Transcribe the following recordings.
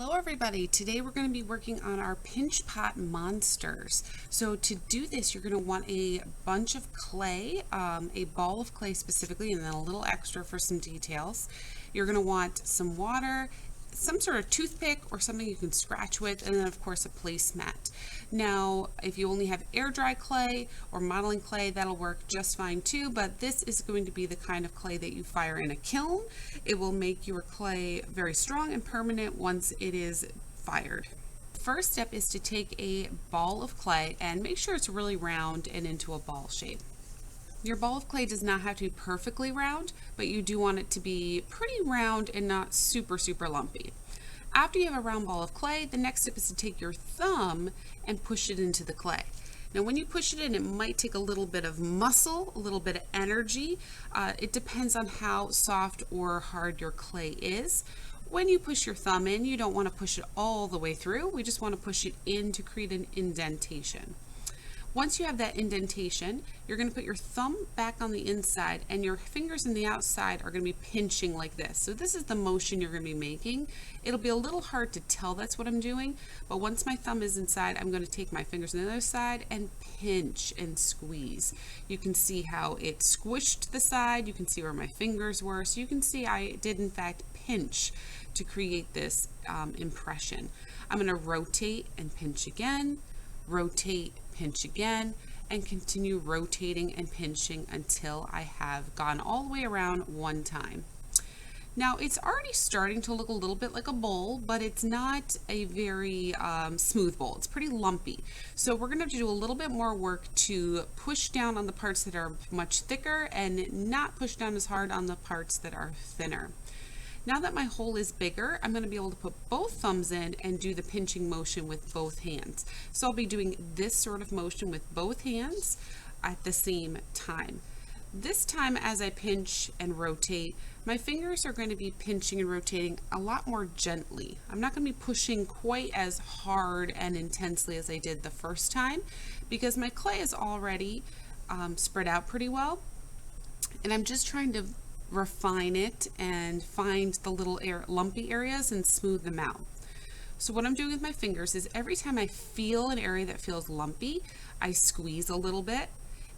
Hello everybody, today we're going to be working on our pinch pot monsters. So to do this you're going to want a bunch of clay, a ball of clay specifically, and then a little extra for some details. You're going to want some water, some sort of toothpick or something you can scratch with, and then of course a placemat. Now if you only have air dry clay or modeling clay, that'll work just fine too, but this is going to be the kind of clay that you fire in a kiln. It will make your clay very strong and permanent once it is fired. First step is to take a ball of clay and make sure it's really round and into a ball shape. Your ball of clay does not have to be perfectly round, but you do want it to be pretty round and not super lumpy. After you have a round ball of clay, the next step is to take your thumb and push it into the clay. Now when you push it in, it might take a little bit of muscle, a little bit of energy. It depends on how soft or hard your clay is. When you push your thumb in, you don't want to push it all the way through. We just want to push it in to create an indentation. Once you have that indentation, you're going to put your thumb back on the inside and your fingers on the outside are going to be pinching like this. So this is the motion you're going to be making. It'll be a little hard to tell that's what I'm doing, but once my thumb is inside, I'm going to take my fingers on the other side and pinch and squeeze. You can see how it squished the side. You can see where my fingers were. So you can see I did in fact pinch to create this impression. I'm going to rotate and pinch again, rotate, pinch again, and continue rotating and pinching until I have gone all the way around one time. Now it's already starting to look a little bit like a bowl, but it's not a very smooth bowl. It's pretty lumpy. So we're going to have to do a little bit more work to push down on the parts that are much thicker and not push down as hard on the parts that are thinner. Now that my hole is bigger, I'm going to be able to put both thumbs in and do the pinching motion with both hands. So I'll be doing this sort of motion with both hands at the same time. This time as I pinch and rotate, my fingers are going to be pinching and rotating a lot more gently. I'm not going to be pushing quite as hard and intensely as I did the first time because my clay is already spread out pretty well, and I'm just trying to refine it and find the little lumpy areas and smooth them out. So what I'm doing with my fingers is every time I feel an area that feels lumpy, I squeeze a little bit.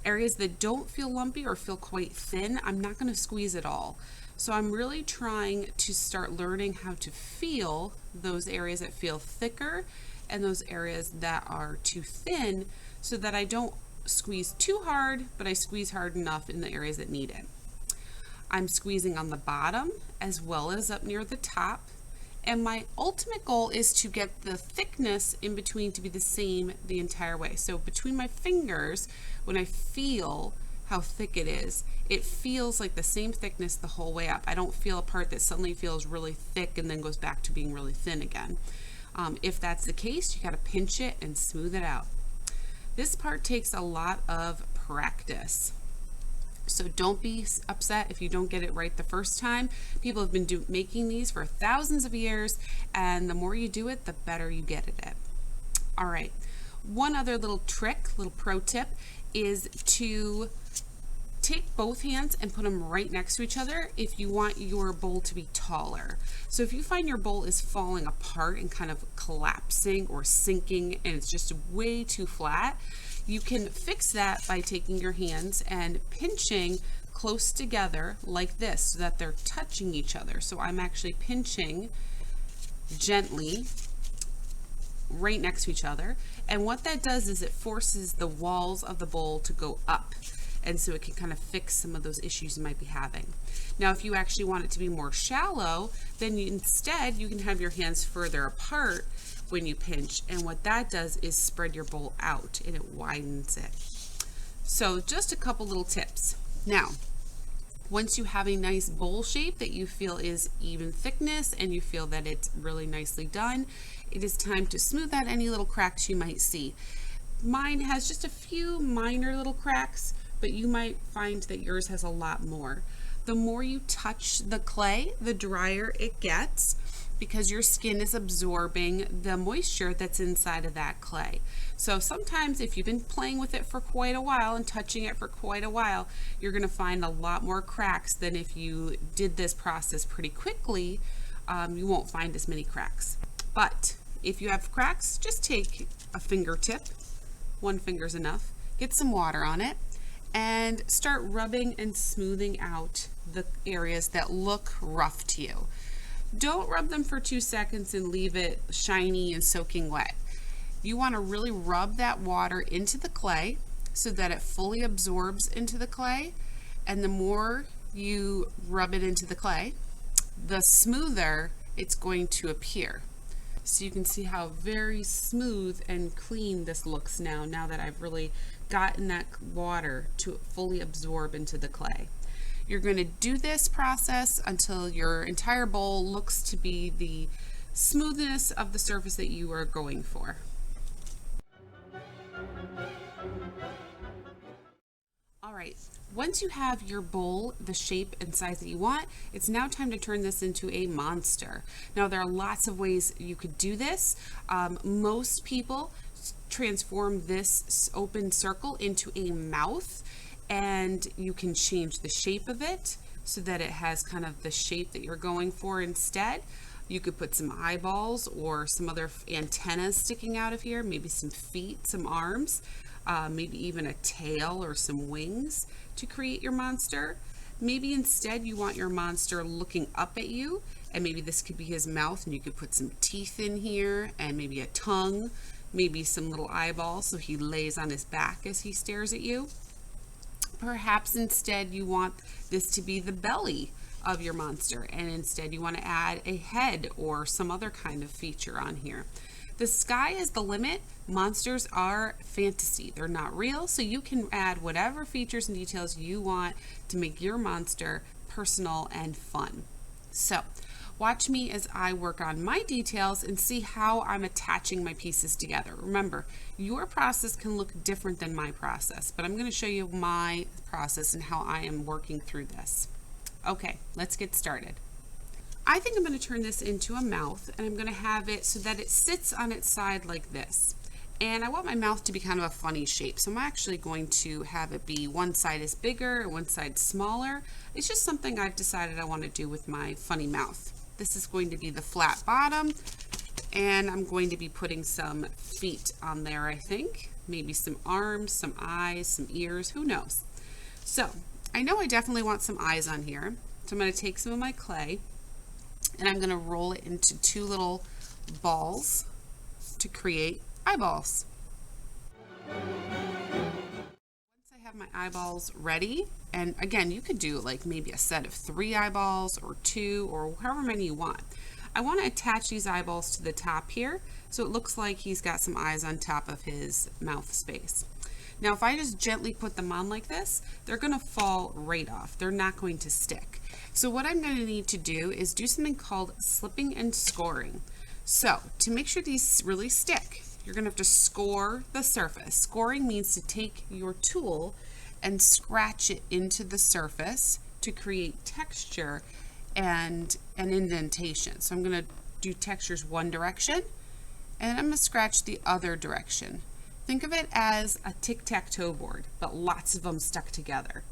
Areas that don't feel lumpy or feel quite thin, I'm not going to squeeze at all. So I'm really trying to start learning how to feel those areas that feel thicker and those areas that are too thin, so that I don't squeeze too hard, but I squeeze hard enough in the areas that need it. I'm squeezing on the bottom as well as up near the top, and my ultimate goal is to get the thickness in between to be the same the entire way. So between my fingers, when I feel how thick it is, it feels like the same thickness the whole way up. I don't feel a part that suddenly feels really thick and then goes back to being really thin again. If that's the case, you got to pinch it and smooth it out. This part takes a lot of practice. So don't be upset if you don't get it right the first time. People have been making these for thousands of years, and the more you do it, the better you get at it. All right, one other little trick, little pro tip, is to take both hands and put them right next to each other if you want your bowl to be taller. So if you find your bowl is falling apart and kind of collapsing or sinking and it's just way too flat, you can fix that by taking your hands and pinching close together like this so that they're touching each other. So I'm actually pinching gently right next to each other, and what that does is it forces the walls of the bowl to go up, and so it can kind of fix some of those issues you might be having. Now if you actually want it to be more shallow, then instead you can have your hands further apart when you pinch, and what that does is spread your bowl out and it widens it. So just a couple little tips. Now once you have a nice bowl shape that you feel is even thickness and you feel that it's really nicely done, it is time to smooth out any little cracks you might see. Mine has just a few minor little cracks, but you might find that yours has a lot more. The more you touch the clay, the drier it gets, because your skin is absorbing the moisture that's inside of that clay. So sometimes if you've been playing with it for quite a while and touching it for quite a while, you're going to find a lot more cracks than if you did this process pretty quickly. You won't find as many cracks. But if you have cracks, just take a fingertip, one finger's enough, get some water on it, and start rubbing and smoothing out the areas that look rough to you. Don't rub them for 2 seconds and leave it shiny and soaking wet. You want to really rub that water into the clay so that it fully absorbs into the clay, and the more you rub it into the clay, the smoother it's going to appear. So you can see how very smooth and clean this looks now that I've really gotten that water to fully absorb into the clay. You're going to do this process until your entire bowl looks to be the smoothness of the surface that you are going for. All right, once you have your bowl the shape and size that you want, it's now time to turn this into a monster. Now there are lots of ways you could do this. Most people transform this open circle into a mouth, and you can change the shape of it so that it has kind of the shape that you're going for instead. You could put some eyeballs or some other antennas sticking out of here, maybe some feet, some arms. Maybe even a tail or some wings to create your monster. Maybe instead you want your monster looking up at you, and maybe this could be his mouth, and you could put some teeth in here and maybe a tongue, maybe some little eyeballs so he lays on his back as he stares at you. Perhaps instead you want this to be the belly of your monster, and instead you want to add a head or some other kind of feature on here. The sky is the limit. Monsters are fantasy. They're not real, so you can add whatever features and details you want to make your monster personal and fun. So watch me as I work on my details and see how I'm attaching my pieces together. Remember, your process can look different than my process, but I'm going to show you my process and how I am working through this. Okay, let's get started. I think I'm going to turn this into a mouth, and I'm going to have it so that it sits on its side like this. And I want my mouth to be kind of a funny shape, so I'm actually going to have it be one side is bigger and one side smaller. It's just something I've decided I want to do with my funny mouth. This is going to be the flat bottom, and I'm going to be putting some feet on there, I think. Maybe some arms, some eyes, some ears, who knows. So I know I definitely want some eyes on here, so I'm going to take some of my clay, and I'm going to roll it into 2 little balls to create eyeballs. Once I have my eyeballs ready, and again, you could do like maybe a set of 3 eyeballs or 2 or however many you want. I want to attach these eyeballs to the top here so it looks like he's got some eyes on top of his mouth space. Now if I just gently put them on like this, they're going to fall right off. They're not going to stick. So what I'm going to need to do is do something called slipping and scoring. So to make sure these really stick, you're going to have to score the surface. Scoring means to take your tool and scratch it into the surface to create texture and an indentation. So I'm going to do textures one direction, and I'm going to scratch the other direction. Think of it as a tic-tac-toe board, but lots of them stuck together.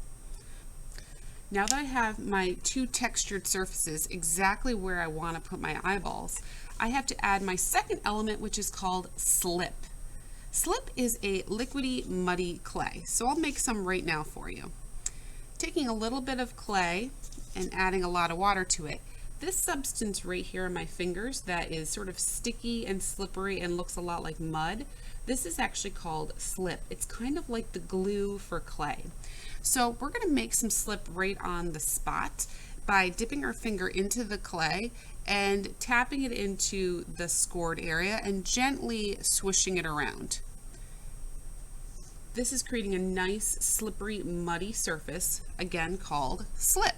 Now that I have my 2 textured surfaces exactly where I want to put my eyeballs, I have to add my second element, which is called slip. Slip is a liquidy, muddy clay, so I'll make some right now for you. Taking a little bit of clay and adding a lot of water to it, this substance right here in my fingers that is sort of sticky and slippery and looks a lot like mud, this is actually called slip. It's kind of like the glue for clay. So we're going to make some slip right on the spot by dipping our finger into the clay and tapping it into the scored area and gently swishing it around. This is creating a nice slippery muddy surface, again called slip.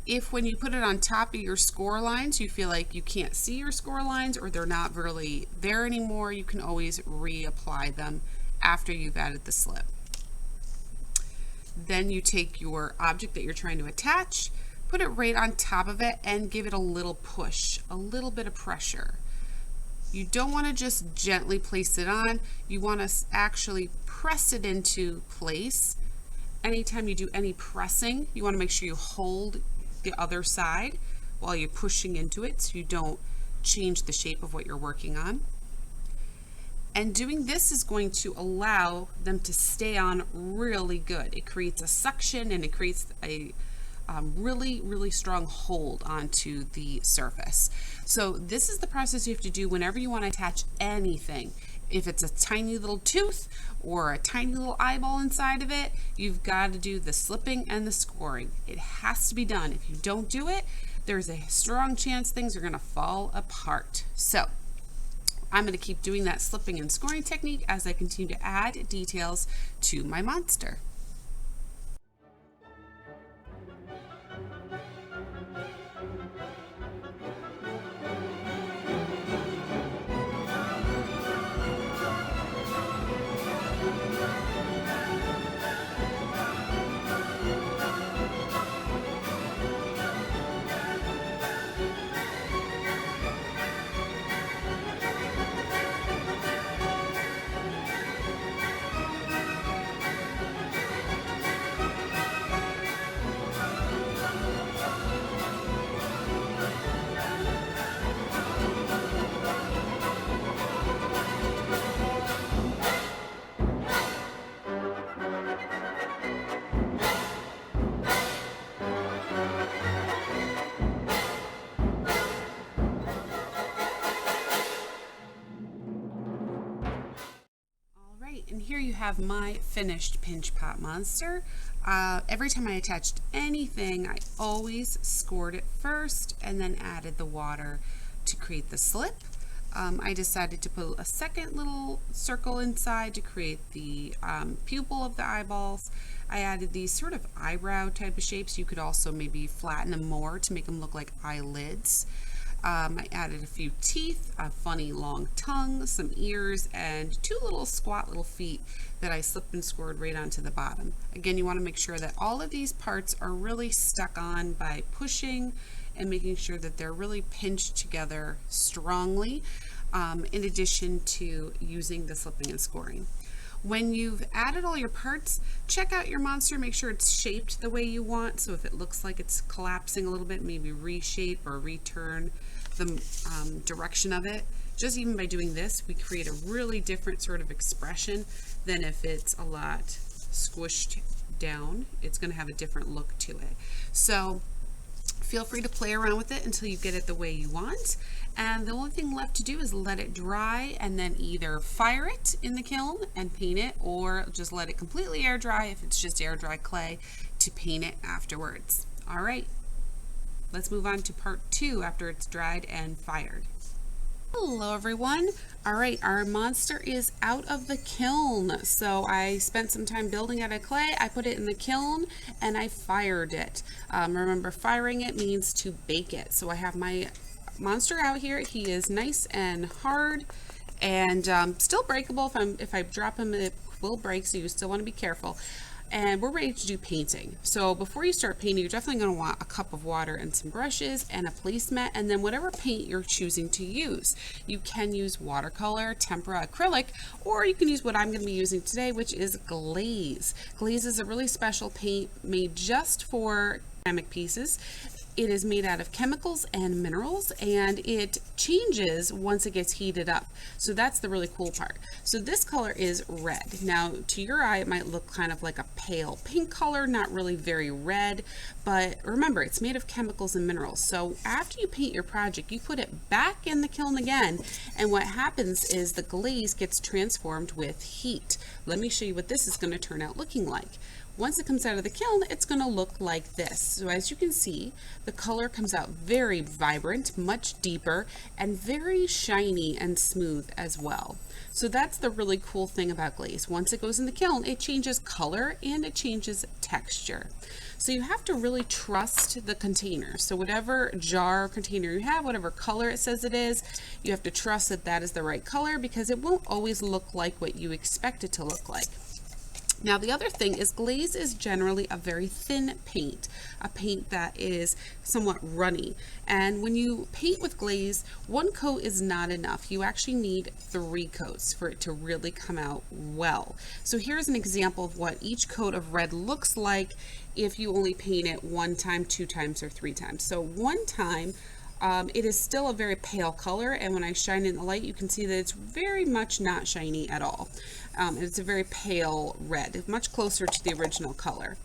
If when you put it on top of your score lines you feel like you can't see your score lines or they're not really there anymore, you can always reapply them after you've added the slip. Then you take your object that you're trying to attach, put it right on top of it and give it a little push, a little bit of pressure. You don't want to just gently place it on, you want to actually press it into place. Anytime you do any pressing, you want to make sure you hold the other side while you're pushing into it so you don't change the shape of what you're working on. And doing this is going to allow them to stay on really good. It creates a suction and it creates a really strong hold onto the surface. So this is the process you have to do whenever you want to attach anything. If it's a tiny little tooth or a tiny little eyeball inside of it, you've got to do the slipping and the scoring. It has to be done. If you don't do it, there's a strong chance things are going to fall apart. So I'm going to keep doing that slipping and scoring technique as I continue to add details to my monster. And here you have my finished pinch pot monster. Every time I attached anything, I always scored it first and then added the water to create the slip. I decided to put a second little circle inside to create the pupil of the eyeballs. I added these sort of eyebrow type of shapes. You could also maybe flatten them more to make them look like eyelids. I added a few teeth, a funny long tongue, some ears, and two little squat little feet that I slipped and scored right onto the bottom. Again, you want to make sure that all of these parts are really stuck on by pushing and making sure that they're really pinched together strongly, in addition to using the slipping and scoring. When you've added all your parts, check out your monster, make sure it's shaped the way you want. So if it looks like it's collapsing a little bit, maybe reshape or return the direction of it. Just even by doing this, we create a really different sort of expression than if it's a lot squished down. It's going to have a different look to it. So feel free to play around with it until you get it the way you want. And the only thing left to do is let it dry and then either fire it in the kiln and paint it, or just let it completely air dry if it's just air dry clay to paint it afterwards. All right, let's move on to part 2 after it's dried and fired. Hello everyone. All right, our monster is out of the kiln. So I spent some time building out of clay. I put it in the kiln and I fired it. Remember, firing it means to bake it. So I have my monster out here. He is nice and hard and still breakable. If I drop him, it will break, so you still want to be careful. And we're ready to do painting. So before you start painting, you're definitely going to want a cup of water and some brushes and a placemat, and then whatever paint you're choosing to use. You can use watercolor, tempera, acrylic, or you can use what I'm going to be using today, which is Glaze. Glaze is a really special paint made just for ceramic pieces. It is made out of chemicals and minerals, and it changes once it gets heated up. So that's the really cool part. So this color is red. Now, to your eye, it might look kind of like a pale pink color, not really very red, but remember, it's made of chemicals and minerals. So after you paint your project, you put it back in the kiln again, and what happens is the glaze gets transformed with heat. Let me show you what this is going to turn out looking like. Once it comes out of the kiln, it's going to look like this. So as you can see, the color comes out very vibrant, much deeper, and very shiny and smooth as well. So that's the really cool thing about glaze. Once it goes in the kiln, it changes color and it changes texture. So you have to really trust the container. So whatever jar or container you have, whatever color it says it is, you have to trust that that is the right color, because it won't always look like what you expect it to look like. Now the other thing is, glaze is generally a very thin paint, a paint that is somewhat runny. And when you paint with glaze, one coat is not enough. You actually need 3 coats for it to really come out well. So here's an example of what each coat of red looks like if you only paint it 1 time, 2 times, or 3 times. So 1 time, It is still a very pale color, and when I shine in the light, you can see that it's very much not shiny at all. It's a very pale red, much closer to the original color.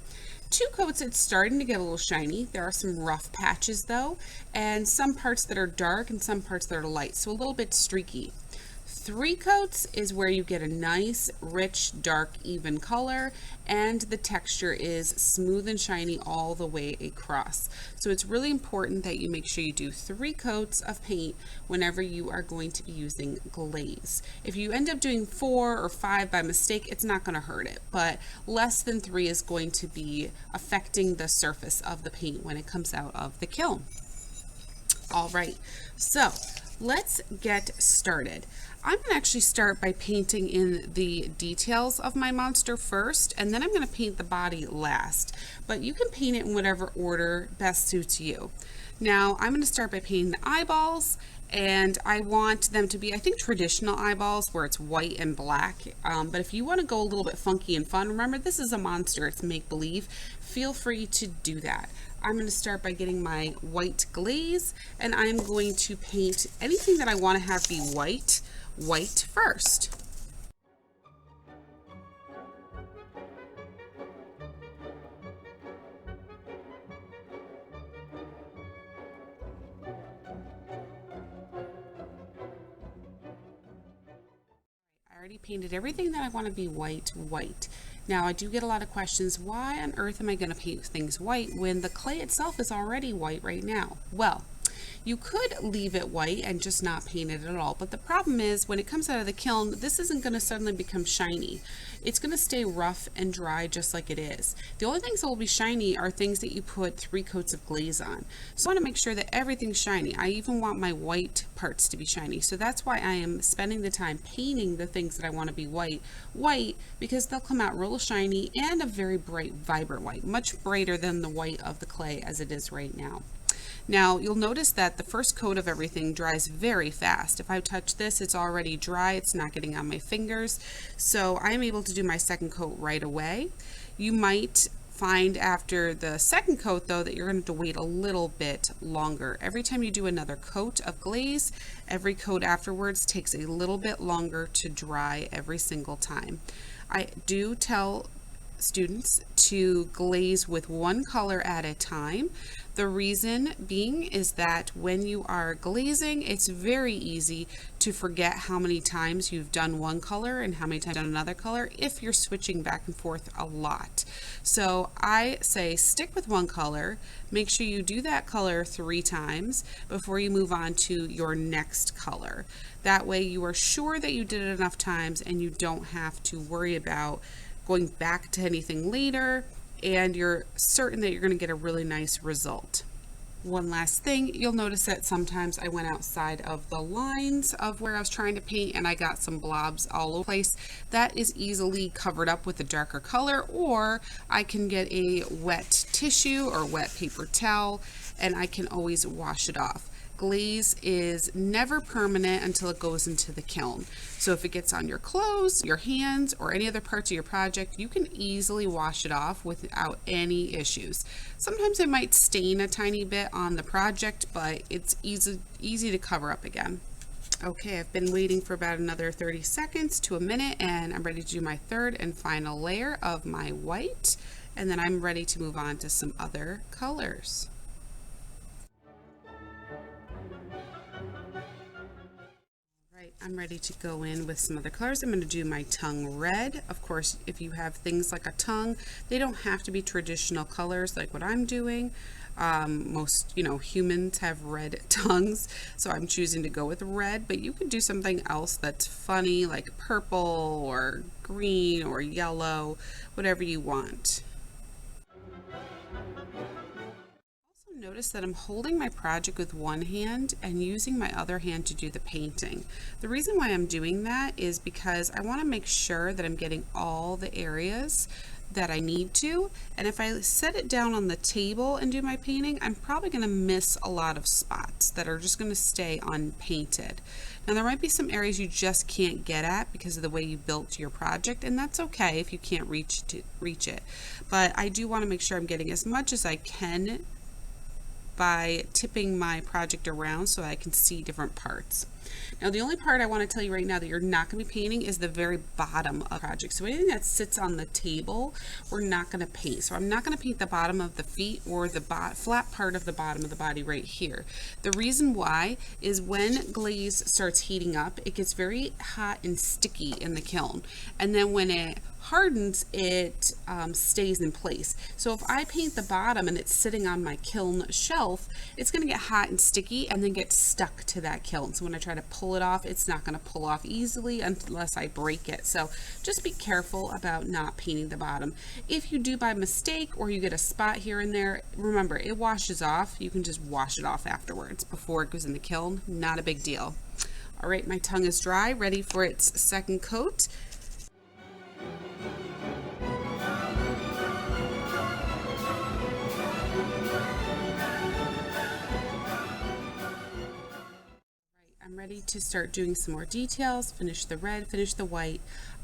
2 coats, it's starting to get a little shiny. There are some rough patches though, and some parts that are dark and some parts that are light, so a little bit streaky. 3 coats is where you get a nice, rich, dark, even color, and the texture is smooth and shiny all the way across. So it's really important that you make sure you do 3 coats of paint whenever you are going to be using glaze. If you end up doing 4 or 5 by mistake, it's not going to hurt it, but less than 3 is going to be affecting the surface of the paint when it comes out of the kiln. All right, so let's get started. I'm going to actually start by painting in the details of my monster first, and then I'm going to paint the body last. But you can paint it in whatever order best suits you. Now, I'm going to start by painting the eyeballs, and I want them to be, I think, traditional eyeballs where it's white and black. But if you want to go a little bit funky and fun, remember this is a monster, it's make-believe, feel free to do that. I'm going to start by getting my white glaze, and I'm going to paint anything that I want to have be white first. I already painted everything that I want to be white. Now I do get a lot of questions, why on earth am I going to paint things white when the clay itself is already white right now? Well, you could leave it white and just not paint it at all, but the problem is when it comes out of the kiln, this isn't going to suddenly become shiny. It's going to stay rough and dry just like it is. The only things that will be shiny are things that you put 3 coats of glaze on. So I want to make sure that everything's shiny. I even want my white parts to be shiny. So that's why I am spending the time painting the things that I want to be white, because they'll come out real shiny and a very bright, vibrant white, much brighter than the white of the clay as it is right now. Now you'll notice that the first coat of everything dries very fast. If I touch this, it's already dry, it's not getting on my fingers. So I am able to do my second coat right away. You might find after the second coat though that you're going to wait a little bit longer. Every time you do another coat of glaze, every coat afterwards takes a little bit longer to dry every single time. I do tell students to glaze with 1 color at a time. The reason being is that when you are glazing, it's very easy to forget how many times you've done one color and how many times you've done another color if you're switching back and forth a lot. So I say stick with 1 color, make sure you do that color 3 times before you move on to your next color. That way you are sure that you did it enough times and you don't have to worry about going back to anything later, and you're certain that you're going to get a really nice result. One last thing, you'll notice that sometimes I went outside of the lines of where I was trying to paint and I got some blobs all over the place. That is easily covered up with a darker color, or I can get a wet tissue or wet paper towel and I can always wash it off. Glaze is never permanent until it goes into the kiln. So if it gets on your clothes, your hands, or any other parts of your project, you can easily wash it off without any issues. Sometimes it might stain a tiny bit on the project, but it's easy to cover up again. Okay, I've been waiting for about another 30 seconds to a minute, and I'm ready to do my third and final layer of my white, and then I'm ready to move on to some other colors. I'm ready to go in with some other colors. I'm going to do my tongue red. Of course, if you have things like a tongue, they don't have to be traditional colors like what I'm doing. Most, humans have red tongues, so I'm choosing to go with red, but you could do something else that's funny like purple or green or yellow, whatever you want. Notice that I'm holding my project with one hand and using my other hand to do the painting. The reason why I'm doing that is because I want to make sure that I'm getting all the areas that I need to, and if I set it down on the table and do my painting, I'm probably going to miss a lot of spots that are just going to stay unpainted. Now there might be some areas you just can't get at because of the way you built your project, and that's okay if you can't reach it. But I do want to make sure I'm getting as much as I can by tipping my project around so I can see different parts. Now the only part I want to tell you right now that you're not going to be painting is the very bottom of the project. So anything that sits on the table, we're not going to paint. So I'm not going to paint the bottom of the feet or the flat part of the bottom of the body right here. The reason why is when glaze starts heating up, it gets very hot and sticky in the kiln. And then when it hardens, it stays in place. So if I paint the bottom and it's sitting on my kiln shelf, it's going to get hot and sticky and then get stuck to that kiln. So when I try to pull it off, it's not going to pull off easily unless I break it. So just be careful about not painting the bottom. If you do by mistake or you get a spot here and there, remember it washes off. You can just wash it off afterwards before it goes in the kiln. Not a big deal. All right, my tongue is dry, ready for its second coat. I'm ready to start doing some more details, finish the red, finish the white.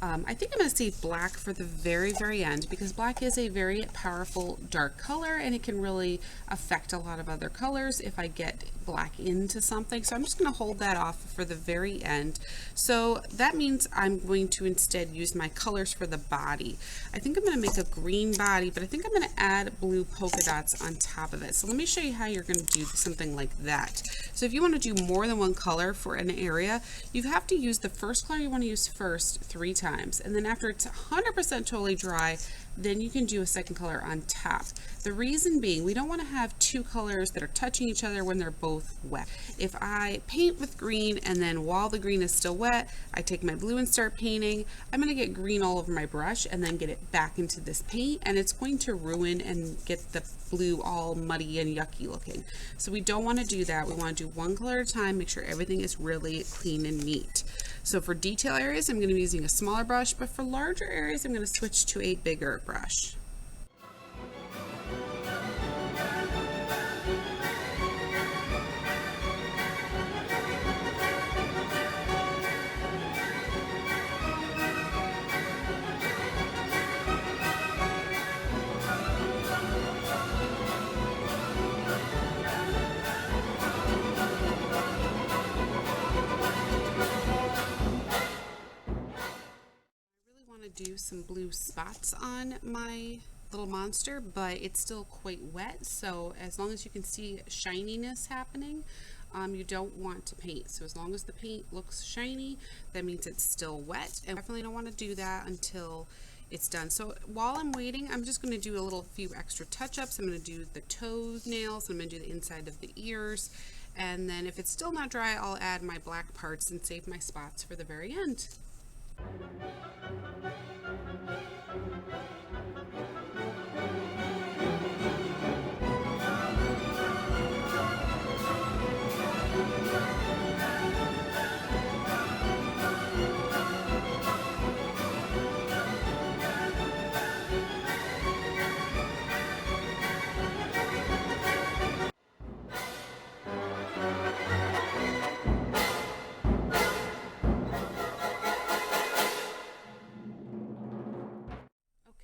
I think I'm going to save black for the very, very end because black is a very powerful dark color and it can really affect a lot of other colors if I get black into something. So I'm just going to hold that off for the very end. So that means I'm going to instead use my colors for the body. I think I'm going to make a green body, but I think I'm going to add blue polka dots on top of it. So let me show you how you're going to do something like that. So if you want to do more than one color for an area, you have to use the first color you want to use first 3 times. And then after it's 100% totally dry, then you can do a second color on top. The reason being, we don't want to have 2 colors that are touching each other when they're both wet. If I paint with green and then while the green is still wet, I take my blue and start painting, I'm going to get green all over my brush and then get it back into this paint, and it's going to ruin and get the blue all muddy and yucky looking. So we don't want to do that. We want to do 1 color at a time, make sure everything is really clean and neat. So for detail areas, I'm going to be using a smaller brush, but for larger areas, I'm going to switch to a bigger brush. Do some blue spots on my little monster, but it's still quite wet, so as long as you can see shininess happening, you don't want to paint. So as long as the paint looks shiny, that means it's still wet, and definitely don't want to do that until it's done. So while I'm waiting, I'm just going to do a few extra touch-ups. I'm going to do the toenails, I'm going to do the inside of the ears, and then if it's still not dry, I'll add my black parts and save my spots for the very end.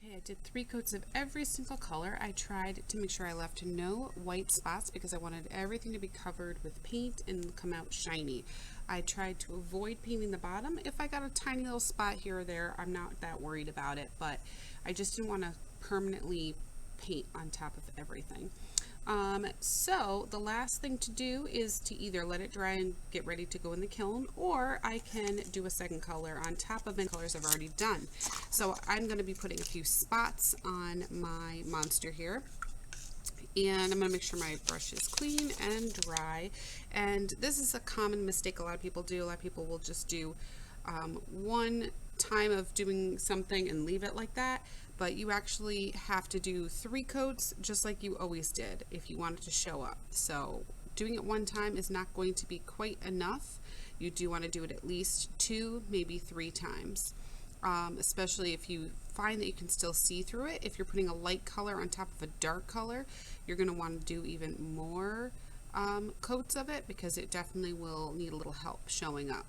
I did 3 coats of every single color. I tried to make sure I left no white spots because I wanted everything to be covered with paint and come out shiny. I tried to avoid painting the bottom. If I got a tiny little spot here or there, I'm not that worried about it, but I just didn't want to permanently paint on top of everything. So the last thing to do is to either let it dry and get ready to go in the kiln, or I can do a second color on top of the colors I've already done. So I'm going to be putting a few spots on my monster here, and I'm going to make sure my brush is clean and dry. And this is a common mistake a lot of people do. A lot of people will just do one time of doing something and leave it like that, but you actually have to do 3 coats just like you always did if you want it to show up. So doing it one time is not going to be quite enough. You do want to do it at least 2, maybe 3 times, especially if you find that you can still see through it. If you're putting a light color on top of a dark color, you're going to want to do even more coats of it because it definitely will need a little help showing up.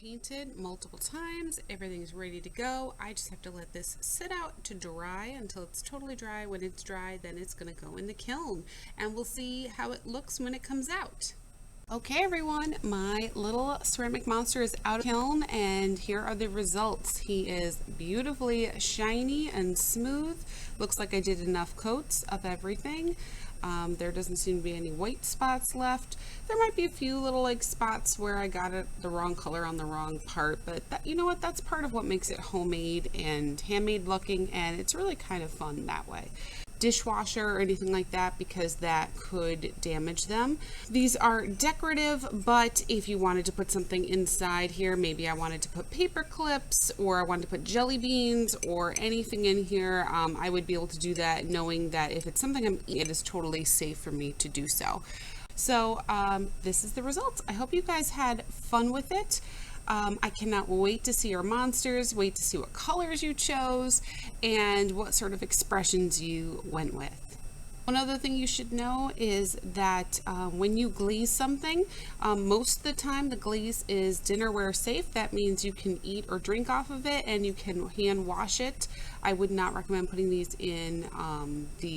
painted multiple times. Everything's ready to go. I just have to let this sit out to dry until it's totally dry. When it's dry, then it's going to go in the kiln, and we'll see how it looks when it comes out. Okay everyone, my little ceramic monster is out of the kiln, and here are the results. He is beautifully shiny and smooth. Looks like I did enough coats of everything. There doesn't seem to be any white spots left. There might be a few little like spots where I got it the wrong color on the wrong part, but that, you know what, that's part of what makes it homemade and handmade looking, and it's really kind of fun that way. Dishwasher or anything like that, because that could damage them. These are decorative, but if you wanted to put something inside here, maybe I wanted to put paper clips, or I wanted to put jelly beans or anything in here, I would be able to do that, knowing that if it's something I'm eating, it is totally safe for me to do so. So this is the results. I hope you guys had fun with it. I cannot wait to see your monsters, wait to see what colors you chose, and what sort of expressions you went with. One other thing you should know is that when you glaze something, most of the time the glaze is dinnerware safe. That means you can eat or drink off of it, and you can hand wash it. I would not recommend putting these in the